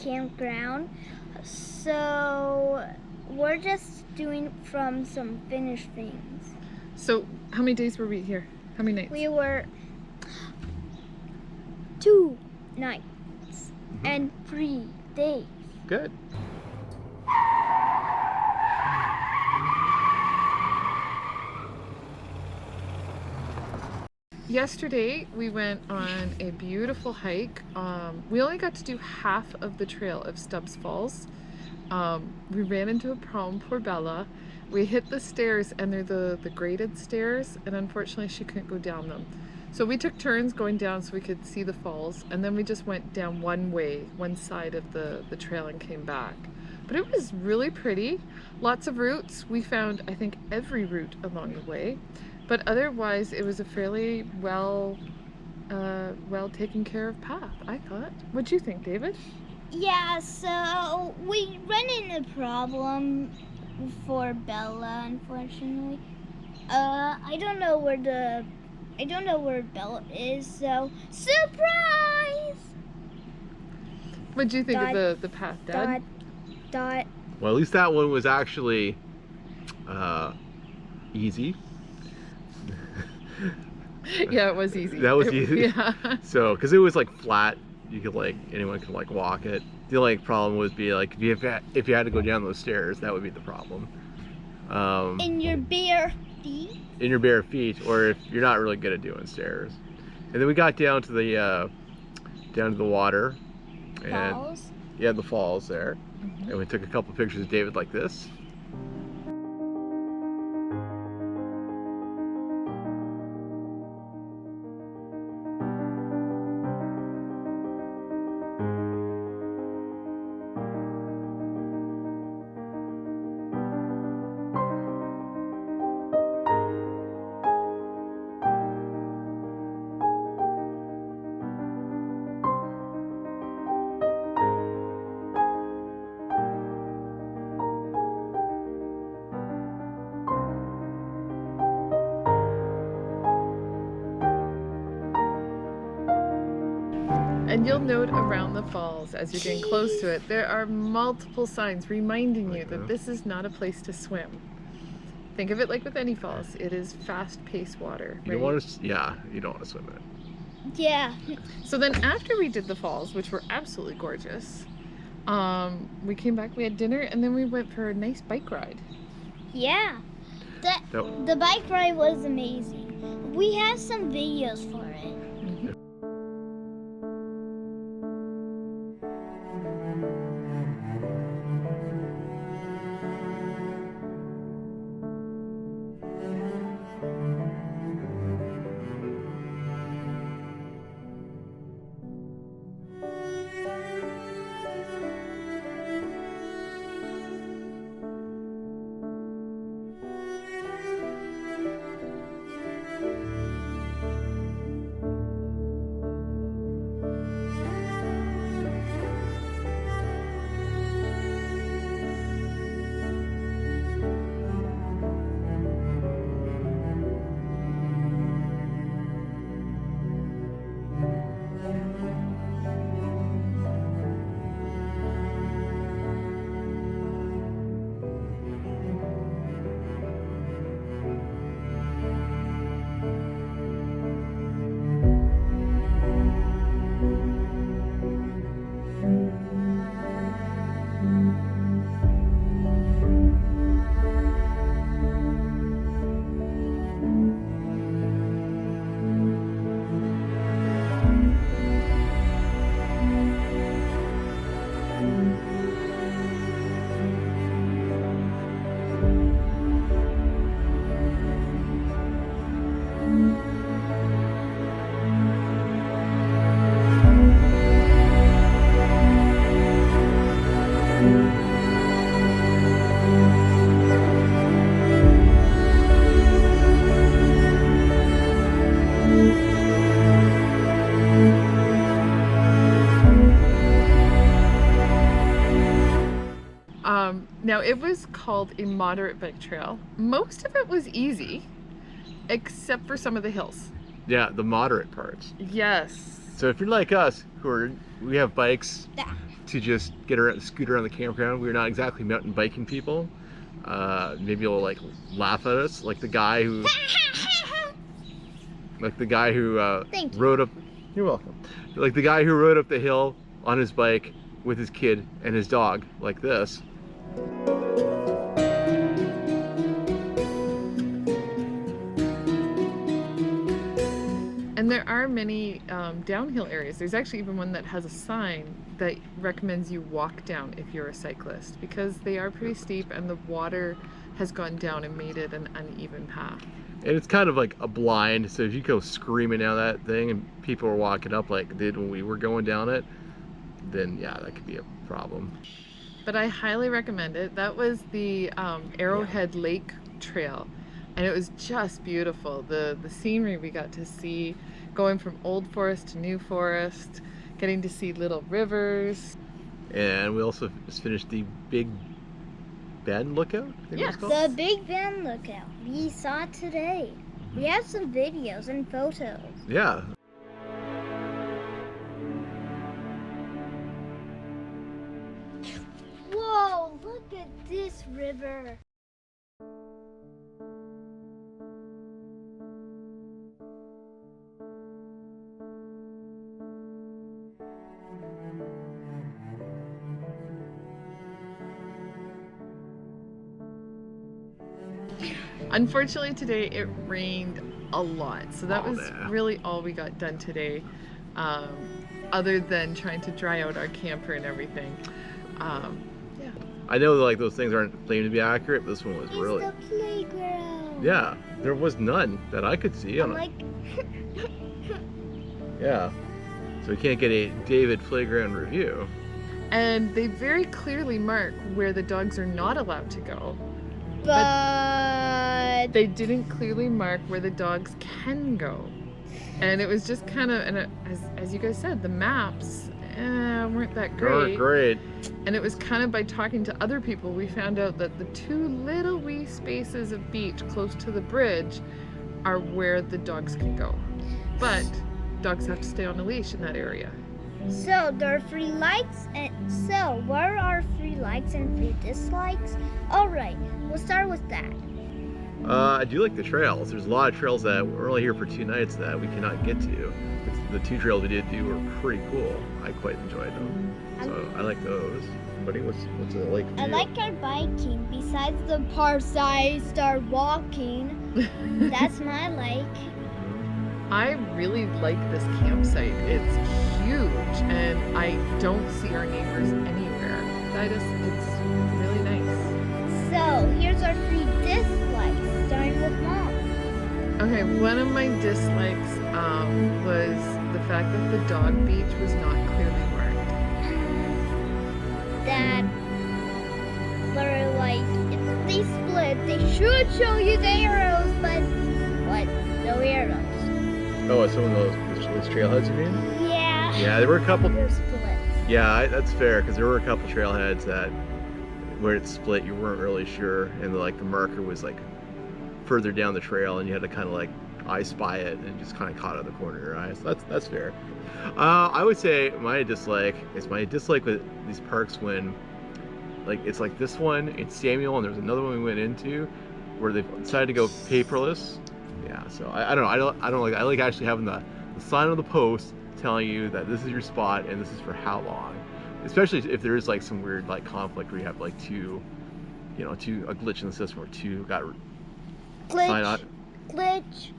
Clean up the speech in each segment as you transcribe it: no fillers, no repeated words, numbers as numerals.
campground. So we're just doing from some finished things. So how many days were we here? How many nights? We were 2 nights and 3 days. Good. Yesterday we went on a beautiful hike. We only got to do half of the trail of Stubbs Falls. We ran into a problem, poor Bella. We hit the stairs, and they're the graded stairs, and unfortunately she couldn't go down them. So we took turns going down so we could see the falls, and then we just went down one side of the trail and came back. But it was really pretty. Lots of routes. We found, I think, every route along the way. But otherwise, it was a fairly well taken care of path, I thought. What'd you think, David? Yeah, so we ran into a problem for Bella, unfortunately. I don't know where Bella is, so surprise! What'd you think of the path, Dad? Well, at least that one was actually easy. Yeah, it was easy. That was easy. Yeah. So, because it was like flat, you could anyone could walk it. The only problem would be if you had to go down those stairs, that would be the problem. In your bare feet? In your bare feet, or if you're not really good at doing stairs. And then we got down to the water. And, Falls? yeah, the falls there. And we took a couple pictures of David like this. And you'll note around the falls, as you're getting close to it, there are multiple signs reminding you that this is not a place to swim. Think of it like with any falls. It is fast-paced water. You don't want to, you don't want to swim in it. Yeah. So then after we did the falls, which were absolutely gorgeous, we came back, we had dinner, and then we went for a nice bike ride. Yeah. The bike ride was amazing. We have some videos for it. Now it was called a moderate bike trail. Most of it was easy, except for some of the hills. Yeah, the moderate parts. Yes. So if you're like us, we have bikes to just get around, scoot around the campground. We're not exactly mountain biking people. Maybe you'll like laugh at us, like the guy who, Thank you. rode up. You're welcome. Like the guy who rode up the hill on his bike with his kid and his dog, like this. And there are many downhill areas. There's actually even one that has a sign that recommends you walk down if you're a cyclist, because they are pretty steep and the water has gone down and made it an uneven path. And it's kind of like a blind, so if you go screaming down that thing and people are walking up like they did when we were going down it, then yeah, that could be a problem. But I highly recommend it. That was the Arrowhead Lake Trail, and it was just beautiful. The scenery we got to see, going from old forest to new forest, getting to see little rivers. And we also just finished the Big Bend Lookout, I think Yes. it was called. The Big Bend Lookout. We saw it today. We have some videos and photos. Yeah. Whoa, look at this river. Unfortunately today it rained a lot, so that was yeah. really all we got done today, other than trying to dry out our camper and everything. Yeah. I know like those things aren't claimed to be accurate, but this one was It's really. the playground. Yeah, there was none that I could see. I'm like, Yeah. So we can't get a David Playground review. And they very clearly mark where the dogs are not allowed to go. but They didn't clearly mark where the dogs can go. And it was just kind of, and as you guys said, the maps weren't that great. Great. And it was kind of by talking to other people, we found out that the two little wee spaces of beach close to the bridge are where the dogs can go. But dogs have to stay on a leash in that area. so there are free likes and so where are free likes and free dislikes? Alright, we'll start with that. I do like the trails. There's a lot of trails that we're only here for 2 nights that we cannot get to. The 2 trails we did do were pretty cool. I quite enjoyed them. So I like those. Buddy, what's it like for I you? like our biking. Besides the parts I start walking, that's my like. I really like this campsite. It's huge and I don't see our neighbors anywhere. It's really nice. So here's our free dislikes, starting with Mom. Okay, one of my dislikes was the fact that the dog beach was not clearly marked. That they're like, if they split, they should show you the arrows, but what? No arrows. Oh, some of those trailheads you mean? Yeah. Yeah, there were a couple. They're split. Yeah, that's fair, because there were a couple trailheads that where it split, you weren't really sure, and the marker was like further down the trail, and you had to kind of like I spy it and just kind of caught out of the corner of your eye. So that's fair. I would say my dislike with these parks when like it's like this one in Samuel, and there's another one we went into where they decided to go paperless. Yeah, so I don't know. I like actually having the sign on the post telling you that this is your spot and this is for how long. Especially if there is like some weird like conflict where you have like a glitch in the system where 2 got signed on. Glitch.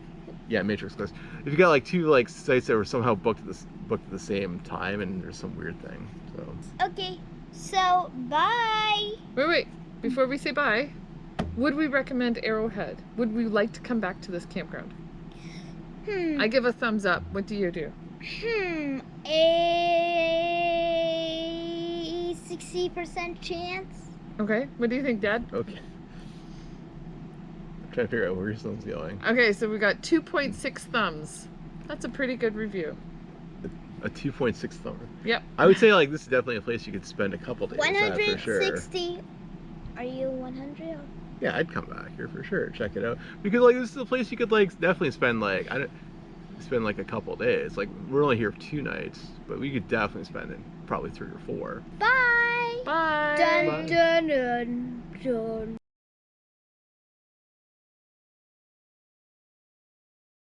Yeah, matrix glitch. If you got like 2 like sites that were somehow booked at the same time and there's some weird thing. So Okay, so bye. Wait, before we say bye, would we recommend Arrowhead? Would we like to come back to this campground? I give a thumbs up. What do you do? A 60% chance. Okay, what do you think, Dad? okay. I'm trying to figure out where your son's going. Okay, so we got 2.6 thumbs. That's a pretty good review. A 2.6 thumb. Yep. I would say like this is definitely a place you could spend a couple days at for sure. 160. Are you 100? Yeah, I'd come back here for sure. Check it out because like this is a place you could like definitely spend like spend like a couple days. Like we're only here for 2 nights, but we could definitely spend it probably 3 or 4. Bye. Bye. Dun Bye. dun dun dun.